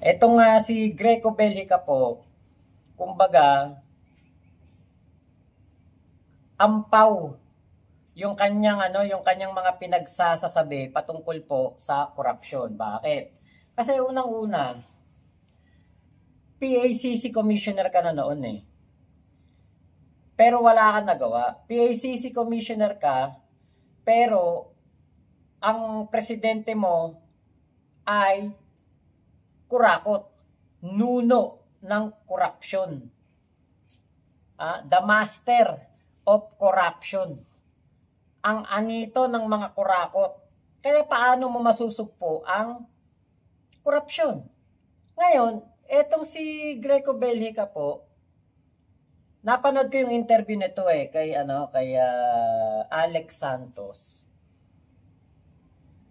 Etong si Greco Belhica po, kumbaga, ampaw yung kanyang mga pinagsasasabi patungkol po sa korupsyon. Bakit? Kasi unang-una, PACC commissioner ka na noon eh. Pero wala kang nagawa. PACC commissioner ka, pero ang presidente mo ay kurakot, nuno ng corruption. The master of corruption. Ang anito ng mga kurakot. Kaya paano mo masusugpo ang korupsyon? Ngayon, etong si Greco Belhica po, napanood ko yung interview nito kay Alex Santos.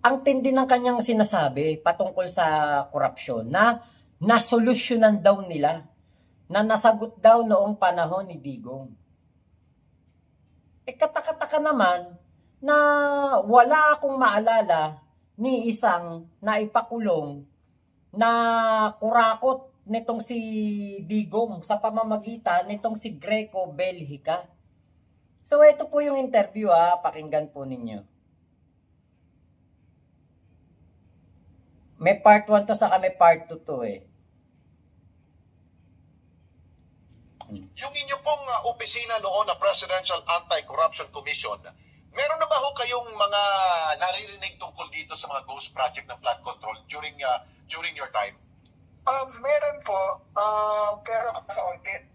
Ang tindi ng kanyang sinasabi patungkol sa korupsyon na nasolusyonan daw nila, na nasagot daw noong panahon ni Digong. Katakataka naman na wala akong maalala ni isang naipakulong na kurakot nitong si Digong sa pamamagitan nitong si Greco Belhica. So ito po yung interview pakinggan po ninyo. May part 1 to saka may part 2 to Yung inyo pong opisina noon na Presidential Anti-Corruption Commission, meron na ba ho kayong mga naririnig tungkol dito sa mga ghost project ng flood control during your time? Meron po,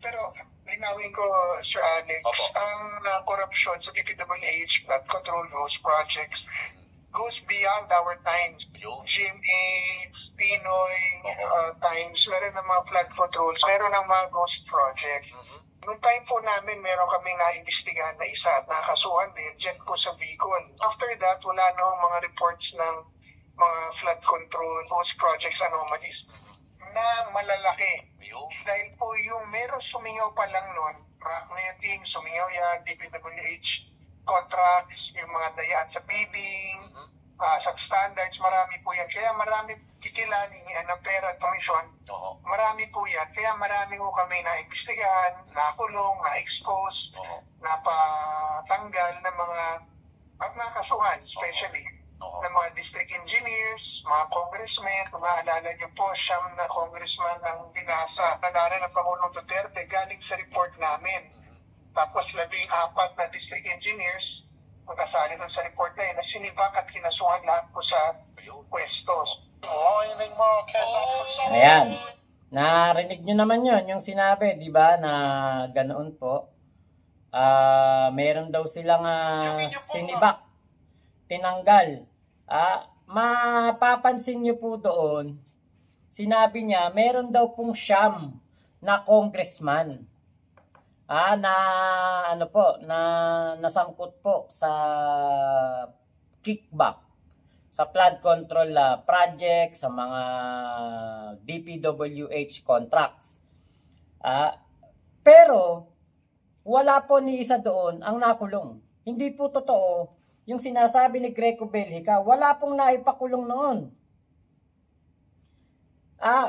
pero linawin ko, Sir Alex, ang corruption sa DPWH flood control ghost projects goes beyond our times. GMA, Pinoy, times, meron ng mga flood controls, meron ng mga ghost projects. Noong time po namin, meron kaming naimbestigahan na isa at nakasuhan din dyan po sa Bicol. After that, wala na mga reports ng mga flood control ghost projects anomalies na malalaki. Dahil po yung meron sumingaw pa lang noon, rock netting, sumingaw yan, DPWH contracts, yung mga dayaan sa paving, substandards, marami po yan. Kaya marami kikilanin ng pera at komisyon. Marami po yan. Kaya marami po kami na-imbestigahan, nakulong, na-expose, napatanggal ng mga at nakasuhan, especially ng mga district engineers, mga congressmen. Kung maalala niyo po, siyam na congressman ang binasa na ng Pangulong Duterte galing sa report namin. Tapos 14 na district engineers magkasali doon sa report na yun na sinibak at kinasuhan lahat po sa pwestos. Ayan. Narinig nyo naman yun, yung sinabi, di ba, na ganoon po. Meron daw silang sinibak, tinanggal. Mapapansin nyo po doon, sinabi niya, meron daw pong siyam na congressman na nasangkot po sa kickback sa flood control project, sa mga DPWH contracts. Pero wala po ni isa doon ang nakulong. Hindi po totoo yung sinasabi ni Greco Belhica. Wala pong naipakulong noon.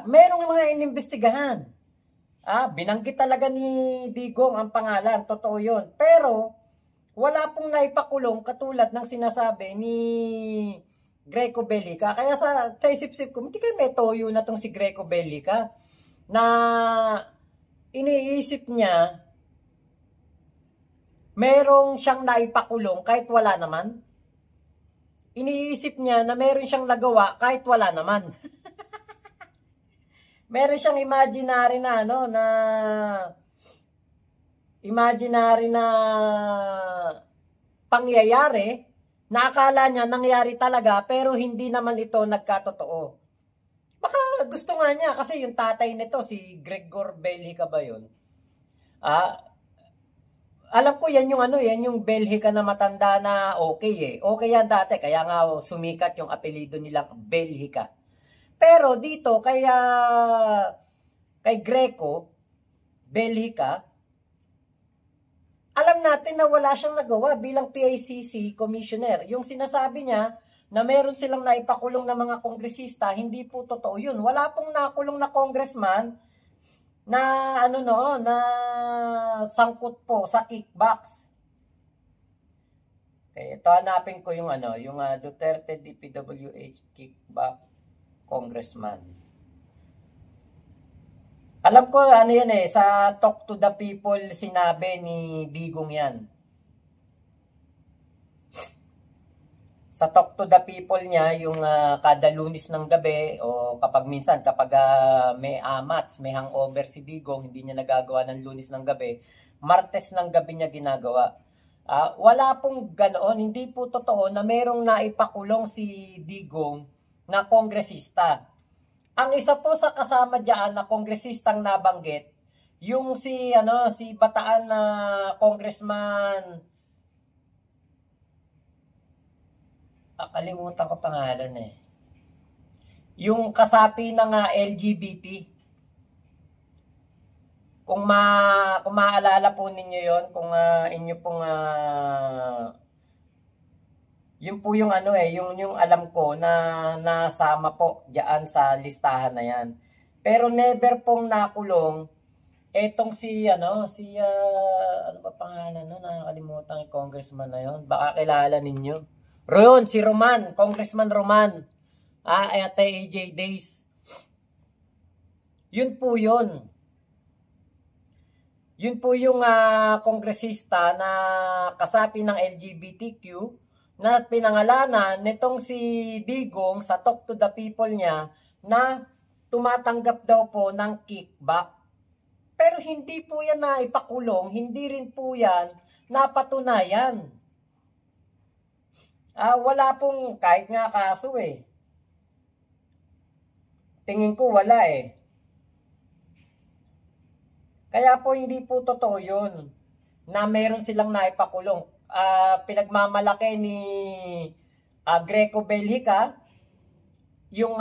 Merong mga inimbestigahan. Binanggit talaga ni Digong ang pangalan, totoo yun. Pero, wala pong naipakulong katulad ng sinasabi ni Greco Belhica. Kaya sa isip-isip ko, hindi kayo may toyo na tong si Greco Belhica na iniisip niya merong siyang naipakulong kahit wala naman. Iniisip niya na meron siyang nagawa kahit wala naman. Meron siyang imaginary na pangyayari na akala niya nangyari talaga pero hindi naman ito nagkatotoo. Baka gusto nga niya kasi yung tatay nito si Gregor Belhica ba yun? Alam ko yan yung Belhica na matanda na okay Okay yan dati kaya nga sumikat yung apelyido nilang Belhica. Pero dito kay Greco Belhica, alam natin na wala siyang nagawa bilang PACC commissioner. Yung sinasabi niya, na meron silang naipakulong na mga kongresista, hindi po totoo yun. Wala pong nakulong na congressman na na sangkot po sa kickbacks. Okay, ito hanapin ko yung Duterte DPWH kickback congressman. Alam ko yan sa Talk to the People sinabi ni Digong yan. Sa Talk to the People niya, yung kada Lunes ng gabi o kapag may amats, may hangover si Digong, hindi niya nagagawa ng Lunes ng gabi, Martes ng gabi niya ginagawa. Wala pong ganoon, hindi po totoo na merong naipakulong si Digong na kongresista. Ang isa po sa kasama diyan na kongresistang nabanggit, yung si Bataan na congressman, kalimutan ko pangalan yung kasapi ng LGBT. Kung maalala po ninyo yon, kung inyo pong yun po yung yung alam ko na nasama po diyan sa listahan na yan. Pero never pong nakulong etong ano ba pangalan nakakalimutan yung congressman na yon. Baka kilala ninyo. Si Roman, Congressman Roman. Ate AJ Days. Yun po yun. Yun po yung kongresista na kasapi ng LGBTQ na pinangalanan nitong si Digong sa Talk to the People niya na tumatanggap daw po ng kickback. Pero hindi po yan na ipakulong, hindi rin po yan napatunayan. Wala pong kahit nga kaso Tingin ko wala Kaya po hindi po totoo yun na meron silang naipakulong. Pinagmamalaki ni Greco Belhica yung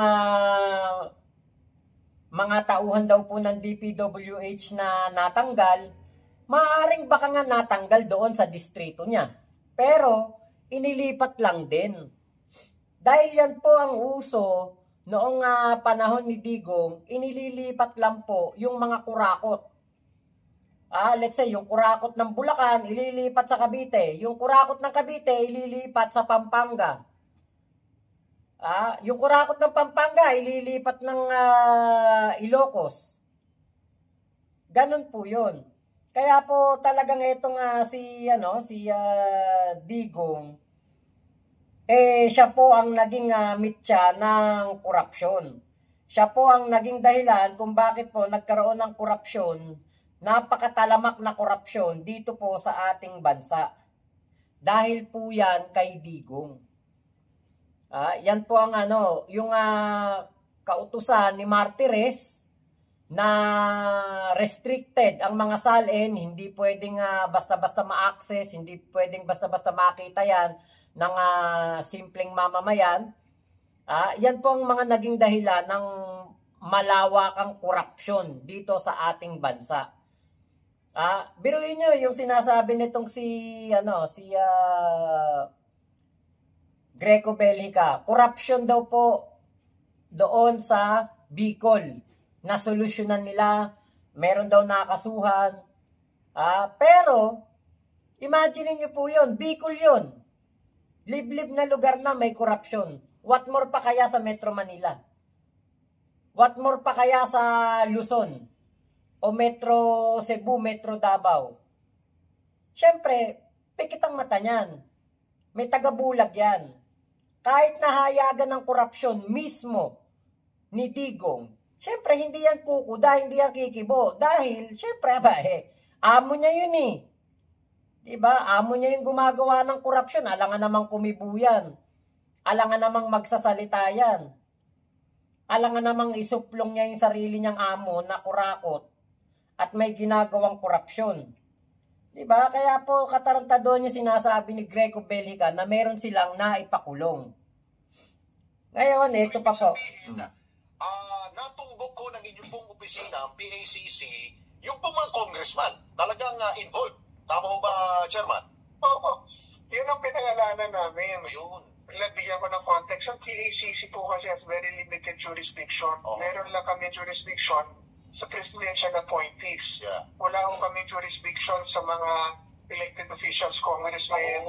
mga tauhan daw po ng DPWH na natanggal. Maaaring baka nga natanggal doon sa distrito niya. Pero inilipat lang din. Dahil yan po ang uso noong panahon ni Digong, inililipat lang po yung mga kurakot. Let's say, yung kurakot ng Bulacan, ililipat sa Cavite. Yung kurakot ng Cavite, ililipat sa Pampanga. Yung kurakot ng Pampanga, ililipat ng Ilocos. Ganon po yun. Kaya po talagang itong si Digong, siya po ang naging mitya ng korupsyon. Siya po ang naging dahilan kung bakit po nagkaroon ng korupsyon, napakatalamak na korupsyon dito po sa ating bansa. Dahil po yan kay Digong. Yan po ang yung kautusan ni Martires, na restricted ang mga salin, hindi pwedeng basta-basta ma-access, hindi pwedeng basta-basta makita yan ng simpleng mamamayan. Yan po ang mga naging dahilan ng malawakang korupsyon dito sa ating bansa. Biruin nyo yung sinasabi nitong si Greco Belhica. Corruption daw po doon sa Bicol. Nasolusyonan nila, meron daw nakasuhan. Pero, imagine nyo po yun, Bicol yun. Liblib na lugar na may korupsyon. What more pa kaya sa Metro Manila? What more pa kaya sa Luzon? O Metro Cebu, Metro Davao? Siyempre, pikit ang mata niyan. May tagabulag yan. Kahit nahayagan ng korupsyon mismo ni Digong, siyempre, hindi yan kukuda, hindi yan kikibo. Dahil, siyempre, amo niya yun Diba? Amo niya yung gumagawa ng korupsyon. Alangan namang kumibo yan. Alangan namang magsasalita yan. Alangan namang isuplong niya yung sarili niyang amo na kurakot at may ginagawang korupsyon. Diba? Kaya po, katarantado niya sinasabi ni Greco Belhica na meron silang naipakulong. Ngayon, ito pa po. Natumbok ko ng inyong pong opisina, ang PACC, yung pong mga congressman, talagang involved. Tama mo ba, Chairman? Oo. Yun ang pinangalanan namin. Ayun. bigyan ko ng context. Ang PACC po kasi has very limited jurisdiction. Meron lang kami jurisdiction sa presidential appointees. Wala ko kami jurisdiction sa mga elected officials, congressmen,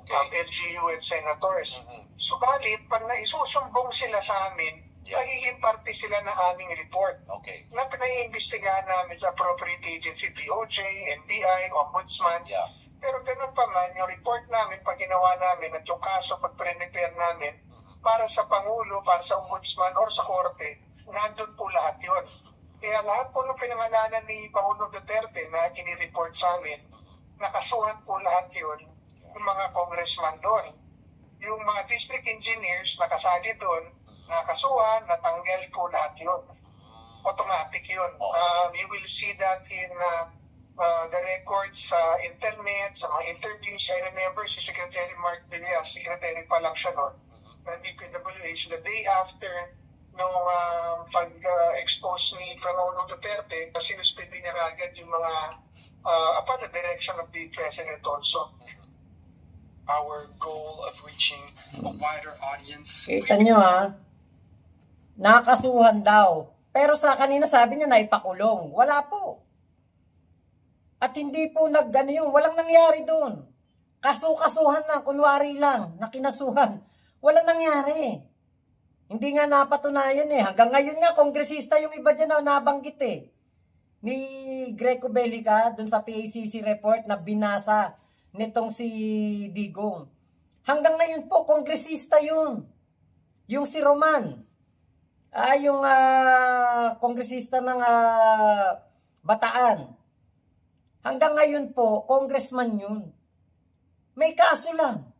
LGU, and senators. Subalit, pag naisusumbong sila sa amin, magiging parte sila ng aming report na pinaiimbestigahan namin sa appropriate agency, DOJ, NBI, Ombudsman. Pero ganun pa man, yung report namin, pag ginawa namin at yung kaso, pag pre-prepare namin, para sa Pangulo, para sa Ombudsman, or sa Korte, nandun po lahat yun. Kaya lahat po ng pinangalanan ni Pangulo Duterte na ginireport sa amin, nakasuhan po lahat yun ng mga congressman doon. Yung mga district engineers nakasali doon, nakasuhan, natanggal po lahat yun. Automatic yun. You will see that in the records sa internet, sa mga interviews. I remember si Secretary Mark Villas, Secretary pa lang siya noon, ng DPWH, the day after nung pag-expose ni Pangulo Duterte, sinuspindi niya kagad yung mga upon the direction of the President also. Our goal of reaching a wider audience. Kita nyo nakasuhan daw. Pero sa kanina sabi niya naipakulong. Wala po. At hindi po walang nangyari doon. Kasuhan lang, kunwari lang, nakinasuhan. Walang nangyari. Hindi nga napatunayan Hanggang ngayon nga, kongresista yung iba dyan na nabanggit ni Greco Bellica dun sa PACC report na binasa nitong si Digong. Hanggang ngayon po, kongresista yun. Yung si Roman. Yung kongresista ng Bataan. Hanggang ngayon po, congressman yun. May kaso lang.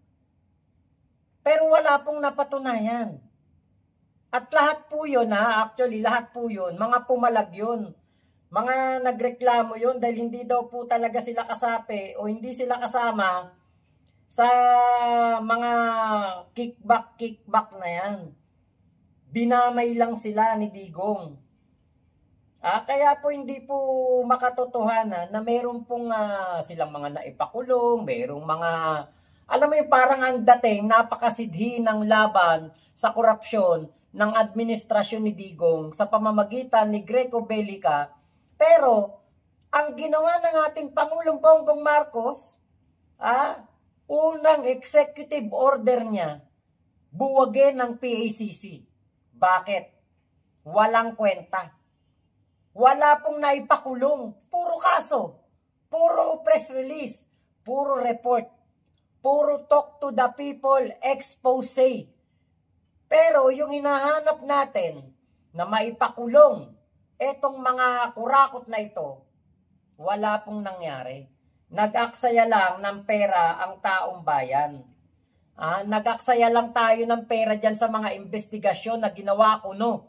Pero wala pong napatunayan. At lahat po yun, actually, lahat po yun, mga pumalag yun. Mga nagreklamo yun dahil hindi daw po talaga sila kasapi o hindi sila kasama sa mga kickback na yan. Dinamay lang sila ni Digong. Kaya po hindi po makatotohanan na meron pong silang mga naipakulong, merong mga, alam mo yung parang ang dating, napakasidhi ng laban sa korupsyon ng administrasyon ni Digong sa pamamagitan ni Greco Bellica. Pero, ang ginawa ng ating Pangulong Bongbong Marcos, unang executive order niya, buwagin ng PACC. Bakit? Walang kwenta. Wala pong naipakulong. Puro kaso. Puro press release. Puro report. Puro talk to the people expose. Pero yung hinahanap natin na maipakulong etong mga kurakot na ito, wala pong nangyari. Nag-aksaya lang ng pera ang taong bayan. Nag-aksaya lang tayo ng pera dyan sa mga investigasyon na ginawa kuno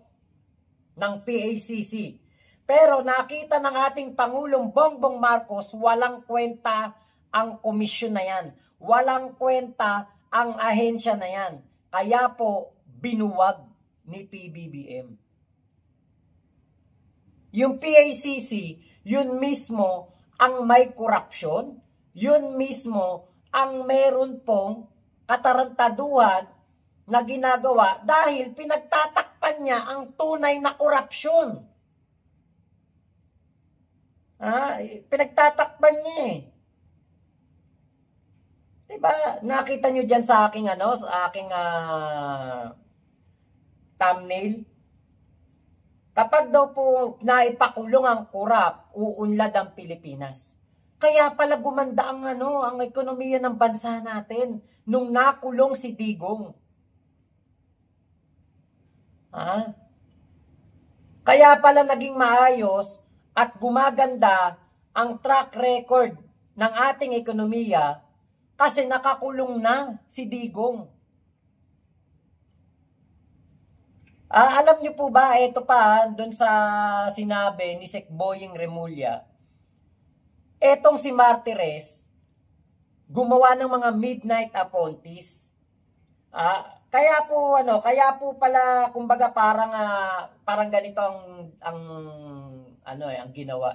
ng PACC. Pero nakita ng ating Pangulong Bongbong Marcos, walang kwenta ang komisyon na yan. Walang kwenta ang ahensya na yan. Kaya po, binuwag ni PBBM. Yung PACC, yun mismo ang may korupsyon, yun mismo ang meron pong katarantaduhan na ginagawa dahil pinagtatakpan niya ang tunay na korupsyon. Pinagtatakpan niya Diba? Nakita nyo dyan sa aking sa aking thumbnail. Kapag daw po naipakulong ang kurap, uunlad ang Pilipinas. Kaya pala gumanda ang ang ekonomiya ng bansa natin nung nakulong si Digong. Kaya pala naging maayos at gumaganda ang track record ng ating ekonomiya kasi nakakulong na si Digong. Alam niyo po ba, ito pa, doon sa sinabi ni Sec Boying Remulla, etong si Martires, gumawa ng mga midnight appointees. Kaya po pala, kumbaga parang ganito ang ginawa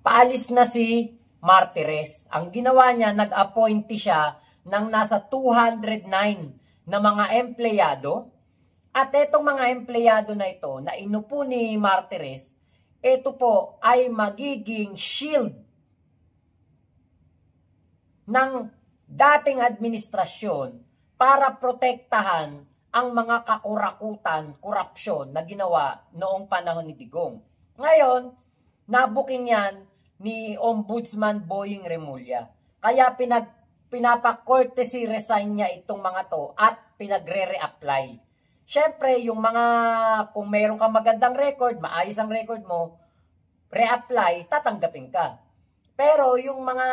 Paalis na si Martires. Ang ginawa niya, nag-appointee siya ng nasa 209 na mga empleyado. At itong mga empleyado na ito na inupo ni Martires, ito po ay magiging shield ng dating administrasyon para protektahan ang mga kakurakutan, korupsyon na ginawa noong panahon ni Digong. Ngayon, nabuking yan ni Ombudsman Boying Remulla. Kaya pinapa-courtesy resign niya itong mga to at pinagre-reapply. Siyempre, yung mga, kung mayroon kang magandang record, maayos ang record mo, re-apply, tatanggapin ka. Pero yung mga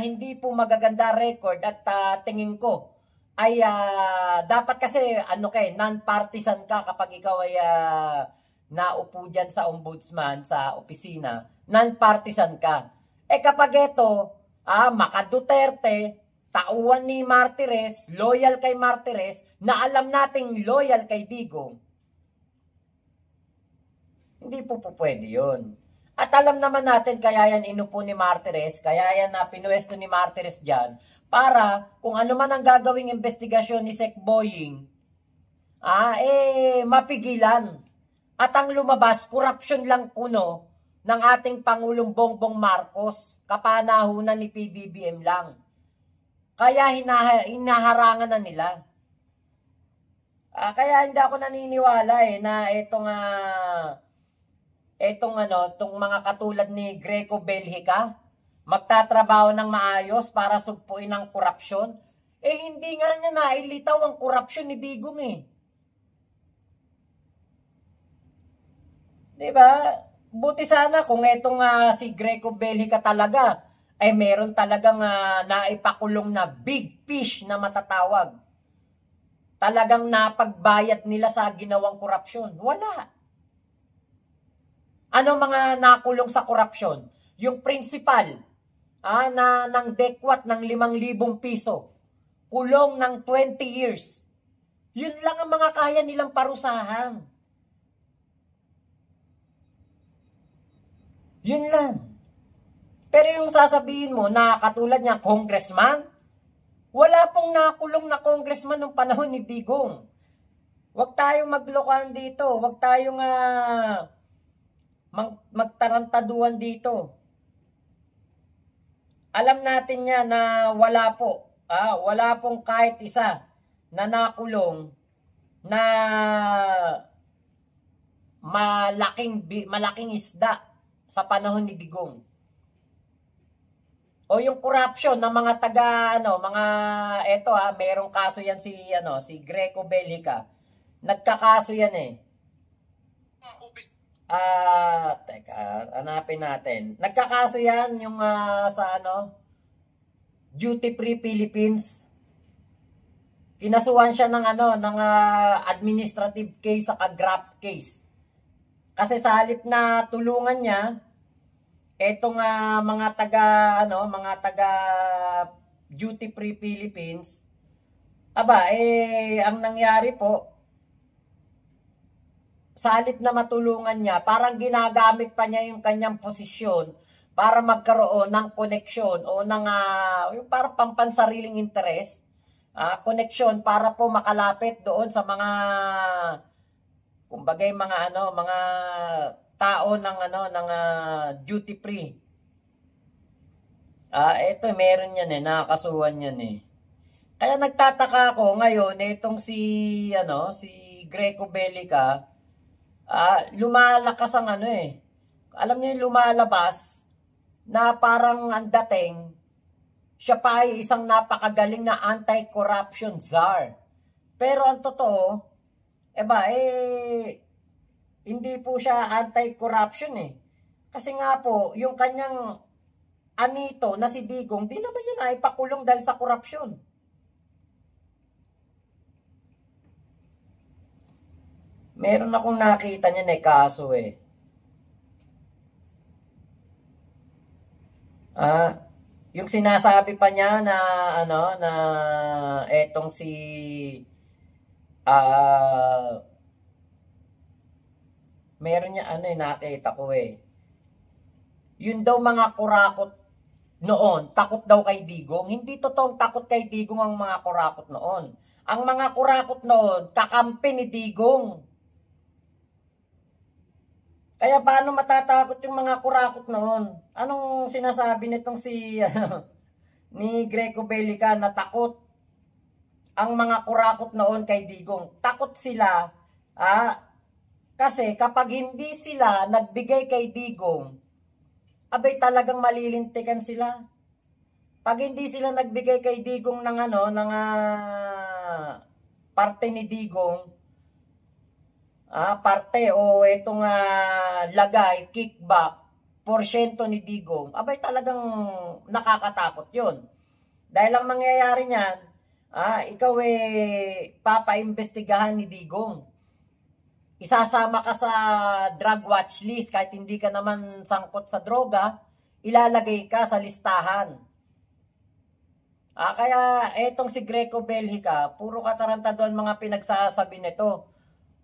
hindi po magaganda record at tingin ko, ay dapat kasi non-partisan ka kapag ikaw ay naupo dyan sa ombudsman, sa opisina, non-partisan ka. Kapag ito, Maka Duterte, tauhan ni Martires, loyal kay Martires, na alam nating loyal kay Digong, hindi po pwede yun. At alam naman natin kaya yan inupo ni Martires, kaya yan na pinuwesto ni Martires dyan, para kung ano man ang gagawing investigasyon ni Sec Boying, mapigilan. At ang lumabas, korupsyon lang kuno ng ating Pangulong Bongbong Marcos, kapanahunan ni PBBM lang. Kaya hinaharangan na nila. Kaya hindi ako naniniwala na itong mga katulad ni Greco Belhica magtatrabaho ng maayos para sugpuin ang korupsyon. Hindi nga niya nailitaw ang korupsyon ni Digong Diba? Buti sana kung itong si Greco Belhica talaga ay meron talagang naipakulong na big fish na matatawag. Talagang napagbayad nila sa ginawang korupsyon. Wala. Ano mga nakulong sa korupsyon? Yung principal ng dekwat ng 5,000 piso. Kulong ng 20 years. Yun lang ang mga kaya nilang parusahan. Yun lang. Pero yung sasabihin mo na katulad niya, congressman, wala pong nakulong na congressman ng panahon ni Digong. Huwag tayong maglokohan dito. Huwag tayong magtarantaduan dito. Alam natin niya na wala pong kahit isa na nakulong na malaking isda sa panahon ni Digong. O yung corruption ng mga merong kaso yan si Greco Belhica. Nagkakaso yan Teka, hanapin natin. Nagkakaso yan yung sa Duty Free Philippines. Kinasuhan siya ng administrative case sa graft case. Kasi sa halip na tulungan niya etong mga taga Duty Free Philippines, ang nangyari po, sa halip na matulungan niya, parang ginagamit pa niya yung kanyang posisyon para magkaroon ng koneksyon o ng yung parang pampansariling interes, koneksyon para po makalapit doon sa mga kumbagay mga tao ng duty free. Ito meron yan nakakasuhan yan Kaya nagtataka ako ngayon itong si Greco Belhica, lumalakas ang alam niyo yung lumalabas na parang ang dating siya pa ay isang napakagaling na anti-corruption czar. Pero ang totoo, hindi po siya anti-corruption Kasi nga po, yung kanyang anito na si Digong, di naman niya naipakulong dahil sa korupsyon. Meron akong nakita niya kaso yung sinasabi pa niya na na etong si meron niya nakita ko yun daw mga kurakot noon, takot daw kay Digong. Hindi totoong takot kay Digong ang mga kurakot noon. Ang mga kurakot noon, kakampi ni Digong. Kaya paano matatakot yung mga kurakot noon? Anong sinasabi nitong si ni Greco Bellica na takot ang mga kurakot noon kay Digong? Takot sila kasi kapag hindi sila nagbigay kay Digong, abay talagang malilintikan sila. Pag hindi sila nagbigay kay Digong ng parte ni Digong, parte o itong lagay, kickback, porsyento ni Digong, abay talagang nakakatakot yun. Dahil ang mangyayari niyan, ikaw papaimbestigahan ni Digong. Isasama ka sa drug watch list kahit hindi ka naman sangkot sa droga, ilalagay ka sa listahan. Kaya etong si Greco Bellica, puro katarantaduhan mga pinagsasabi nito.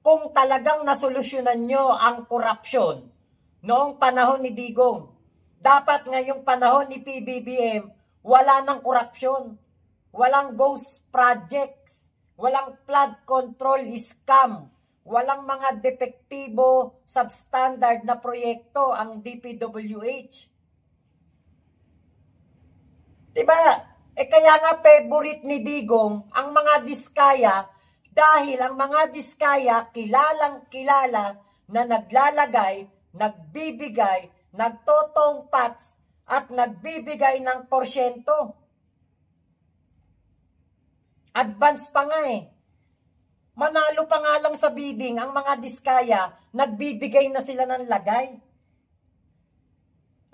Kung talagang nasolusyonan nyo ang korupsyon noong panahon ni Digong, dapat ngayong panahon ni PBBM, wala nang korupsyon, walang ghost projects, walang flood control scam, walang mga depektibo, substandard na proyekto ang DPWH. Diba? Kaya nga favorite ni Digong ang mga diskaya. Dahil ang mga diskaya kilalang kilala na naglalagay, nagbibigay, nagtotong pats at nagbibigay ng porsyento. Advance pa nga Manalo pa nga lang sa bidding ang mga diskaya, nagbibigay na sila ng lagay.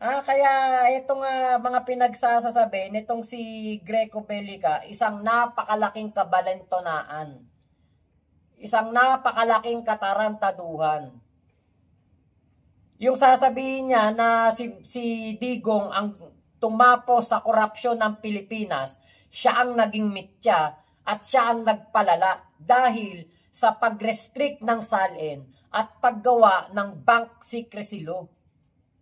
Kaya itong mga pinagsasasabi nitong si Greco Bellica, isang napakalaking kabalentonaan. Isang napakalaking katarantaduhan. Yung sasabihin niya na si Digong ang tumapo sa korupsyon ng Pilipinas, siya ang naging mitya at siya ang nagpalala dahil sa pag-restrict ng SALN at paggawa ng bank secrecy law.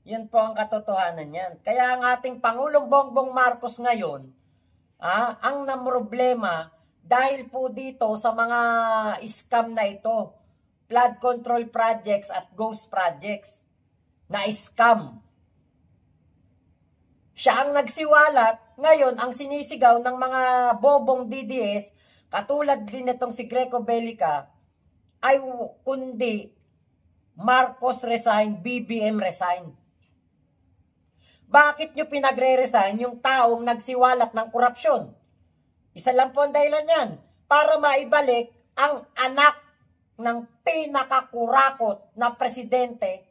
Yan po ang katotohanan niyan. Kaya ang ating Pangulong Bongbong Marcos ngayon, ang namroblema dahil po dito sa mga scam na ito, flood control projects at ghost projects na scam. Siya ang nagsiwalat, ngayon ang sinisigaw ng mga bobong DDS, katulad din itong si Greco Bellica, ay kundi Marcos resign, BBM resign. Bakit nyo pinagre-resign yung taong nagsiwalat ng korupsyon? Isa lang po ang dahilan yan, para maibalik ang anak ng pinakakurakot na presidente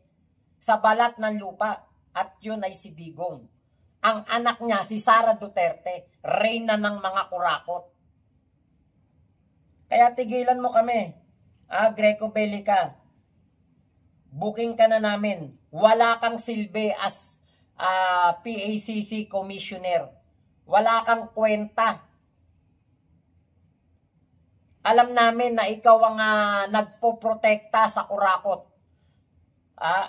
sa balat ng lupa. At yun ay si Digong. Ang anak niya, si Sara Duterte, reyna ng mga kurakot. Kaya tigilan mo kami, Greco Bellica. Booking ka na namin. Wala kang silbi as PACC commissioner. Wala kang kwenta. Alam namin na ikaw ang nagpoprotekta sa kurakot.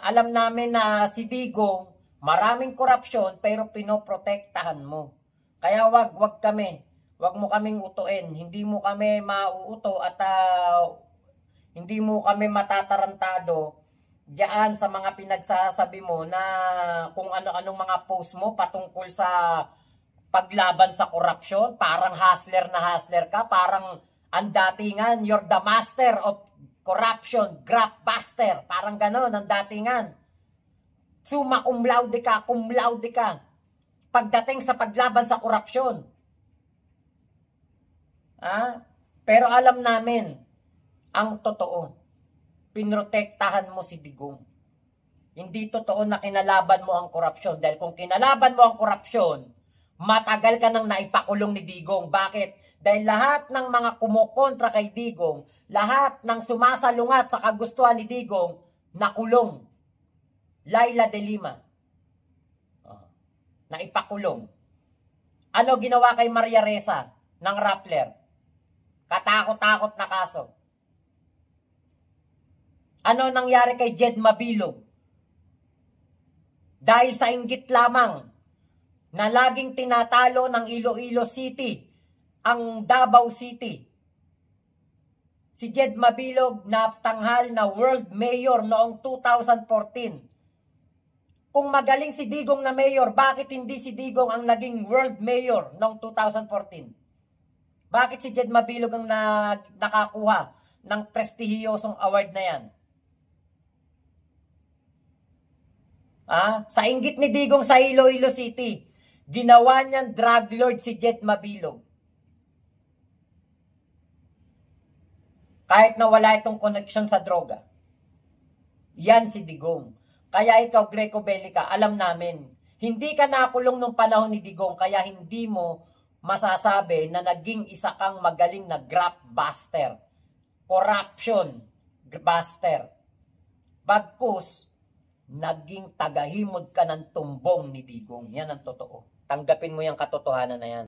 Alam namin na si Digong, maraming korupsyon pero pinoprotektahan mo. Kaya wag kami. Wag mo kaming utuin. Hindi mo kami mauuto at hindi mo kami matatarantado diyan sa mga pinagsasabi mo na kung ano-anong mga post mo patungkol sa paglaban sa korupsyon. Parang hustler na hustler ka. Parang ang datingan, you're the master of corruption, grabbuster. Parang ganon ang datingan. Summa cum laude ka, pagdating sa paglaban sa korupsyon. Pero alam namin, ang totoo, pinrotektahan mo si Digong. Hindi totoo na kinalaban mo ang korupsyon. Dahil kung kinalaban mo ang korupsyon, matagal ka nang naipakulong ni Digong. Bakit? Dahil lahat ng mga kumukontra kay Digong, lahat ng sumasalungat sa kagustuhan ni Digong, nakulong. Laila de Lima, naipakulong. Ano ginawa kay Maria Ressa ng Rappler? Katakot-takot na kaso. Ano nangyari kay Jed Mabilog? Dahil sa inggit lamang, na laging tinatalo ng Iloilo City ang Davao City. Si Jed Mabilog na tanghal na world mayor noong 2014. Kung magaling si Digong na mayor, bakit hindi si Digong ang naging world mayor noong 2014? Bakit si Jed Mabilog ang nakakuha ng prestihiyosong award na yan? Sa inggit ni Digong sa Iloilo City, ginawa niyang drug lord si Jed Mabilog. Kahit na wala itong connection sa droga. Yan si Digong. Kaya ikaw, Greco Bellica, alam namin, hindi ka nakulong nung panahon ni Digong, kaya hindi mo masasabi na naging isa kang magaling na graft buster. Corruption buster. Bagkus, naging tagahimod ka ng tumbong ni Digong. Yan ang totoo. Tanggapin mo yung katotohanan na yan.